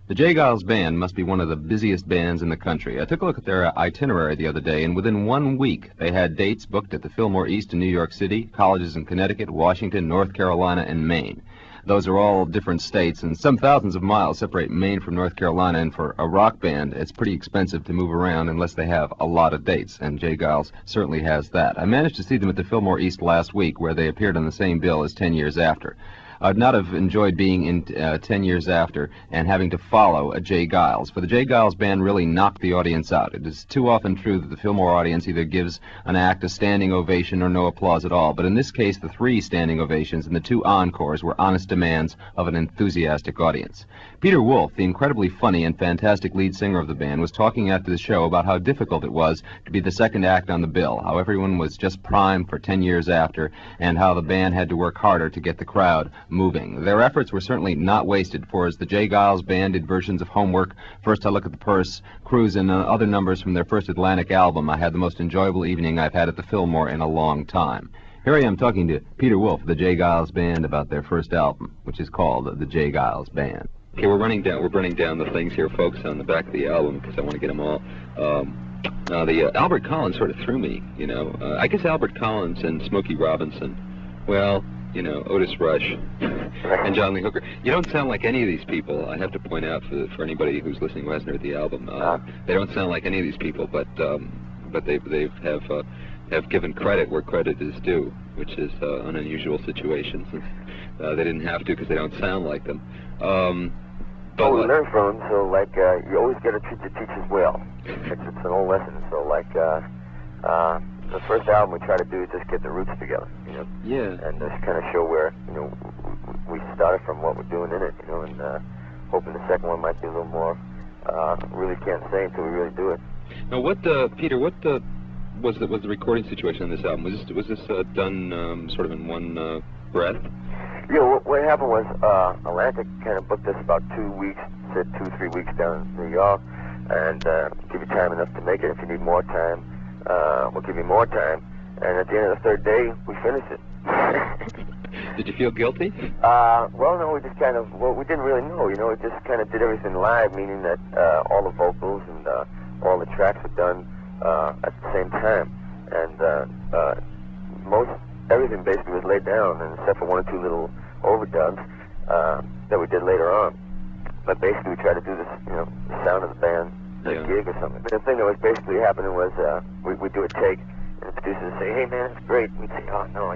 The J. Giles Band must be one of the busiest bands in the country. I took a look at their itinerary the other day, and within 1 week, they had dates booked at the Fillmore East in New York City, colleges in Connecticut, Washington, North Carolina, and Maine. Those are all different states, and some thousands of miles separate Maine from North Carolina, and for a rock band, it's pretty expensive to move around unless they have a lot of dates, and J. Giles certainly has that. I managed to see them at the Fillmore East last week, where they appeared on the same bill as 10 Years After. I'd not have enjoyed being in 10 Years After and having to follow a J. Giles, for the J. Giles Band really knocked the audience out. It is too often true that the Fillmore audience either gives an act a standing ovation or no applause at all, but in this case the 3 standing ovations and the 2 encores were honest demands of an enthusiastic audience. Peter Wolf, the incredibly funny and fantastic lead singer of the band, was talking after the show about how difficult it was to be the second act on the bill, how everyone was just primed for 10 Years After, and how the band had to work harder to get the crowd moving. Their efforts were certainly not wasted, for as the J. Giles Band did versions of Homework, First I Look at the Purse, Cruise, and other numbers from their first Atlantic album, I had the most enjoyable evening I've had at the Fillmore in a long time. Here I am talking to Peter Wolf of the J. Giles Band about their first album, which is called the J. Giles Band. Okay, we're running down the things here, folks, on the back of the album because I want to get them all. Now, the Albert Collins sort of threw me, you know. I guess Albert Collins and Smokey Robinson, well, you know, Otis Rush and John Lee Hooker. You don't sound like any of these people. I have to point out for anybody who's listening who hasn't heard the album, they don't sound like any of these people, but they have given credit where credit is due, which is an unusual situation since they didn't have to because they don't sound like them. But we learn from them, so like you always got to treat your teachers well. It's an old lesson. So like the first album we try to do is just get the roots together, you know. Yeah. And just kind of show where, you know, we started from, what we're doing in it, you know, and hoping the second one might be a little more. Really can't say until we really do it. Now, Peter, what was the recording situation on this album? Was this done sort of in one breath? Yeah, what happened was Atlantic kind of booked us about 2 weeks, said 2-3 weeks down in New York, and give you time enough to make it. If you need more time, we'll give you more time. And at the end of the 3rd day, we finished it. Did you feel guilty? Well, no, we just kind of, we didn't really know, you know, we just kind of did everything live, meaning that all the vocals and all the tracks were done at the same time. And everything basically was laid down, and except for 1 or 2 little overdubs that we did later on. But basically we tried to do this, you know, the sound of the band, a gig or something. But the thing that was basically happening was we'd do a take, and the producers would say, hey man, it's great. And we'd say, oh no,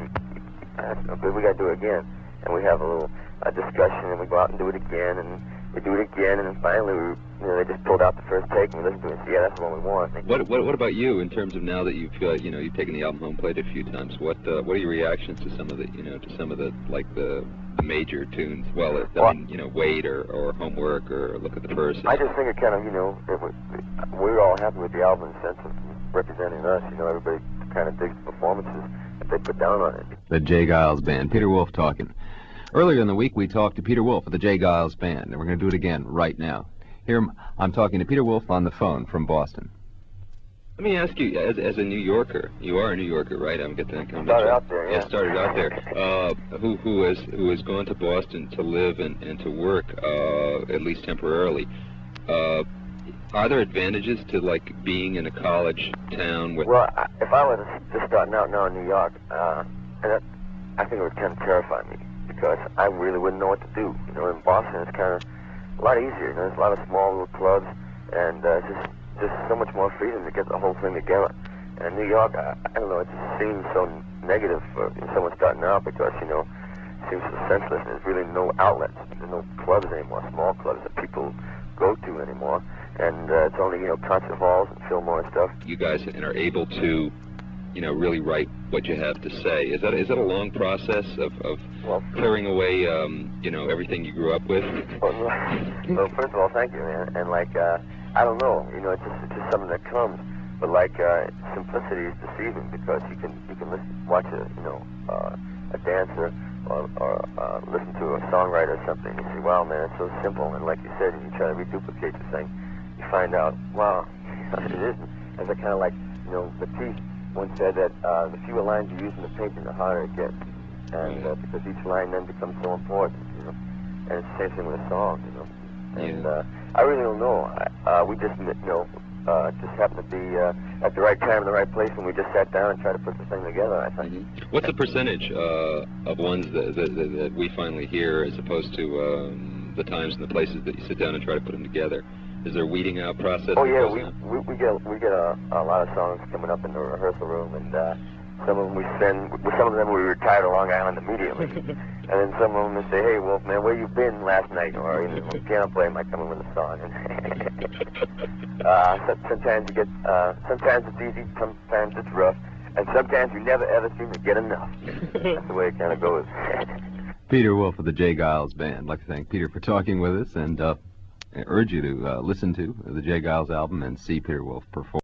that's no good, we got to do it again. And we have a little discussion, and we go out and do it again, and we do it again, and then finally they just pulled out the first take, and we listened to it and said, yeah, that's the one we want. What about you in terms of now that you feel like, you know, you've taken the album home, played it a few times? What are your reactions to some of the, you know, like the major tunes? Well, I mean, you know, Wait or Homework or Look at the Purse. I just think it kind of, you know, we were all happy with the album in the sense of representing us. You know, everybody kind of digs the performances that they put down on it. The J. Giles Band. Peter Wolf talking. Earlier in the week, we talked to Peter Wolf of the J. Giles Band, and we're going to do it again right now. Here, I'm talking to Peter Wolf on the phone from Boston. Let me ask you, as a New Yorker, you are a New Yorker, right? I'm getting that kind of started out there, yeah. Started out there. Who has gone to Boston to live and to work, at least temporarily. Are there advantages to like being in a college town? Well, if I was just starting out now in New York, I think it would kind of terrify me, because I really wouldn't know what to do. You know, in Boston it's kind of a lot easier. You know, there's a lot of small little clubs, and just so much more freedom to get the whole thing together. And New York, I don't know, it just seems so negative for someone starting out, because, you know, it seems so senseless. There's really no outlets. There's no clubs anymore, small clubs that people go to anymore. And it's only, you know, concert halls and Fillmore and stuff. You guys are able to, you know, really write what you have to say. Is that a long process of clearing away, you know, everything you grew up with? Well, first of all, thank you, man. And like, I don't know, you know, it's just something that comes. But like, simplicity is deceiving, because you can watch a dancer or listen to a songwriter or something. You say, wow, man, it's so simple. And like you said, you try to reduplicate the thing, you find out, wow, it isn't. It's kind of like, you know, Matisse once said that the fewer lines you use in the painting, the harder it gets. And because each line then becomes so important, you know. And it's the same thing with a song, you know. And I really don't know. We just, just happened to be at the right time in the right place, and we just sat down and tried to put the thing together, I think. Mm-hmm. What's the percentage of ones that we finally hear as opposed to the times and the places that you sit down and try to put them together? Is there a weeding out process? Oh yeah, we get a lot of songs coming up in the rehearsal room, and some of them we send. Some of them we retire to Long Island immediately, and then some of them they say, "Hey, Wolfman, where you been last night?" Or a piano player might come in with a song. Sometimes you get, sometimes it's easy, sometimes it's rough, and sometimes you never ever seem to get enough. That's the way it kind of goes. Peter Wolf of the J. Giles Band. I'd like to thank Peter for talking with us, and I urge you to listen to the J. Giles album and see Peter Wolf perform.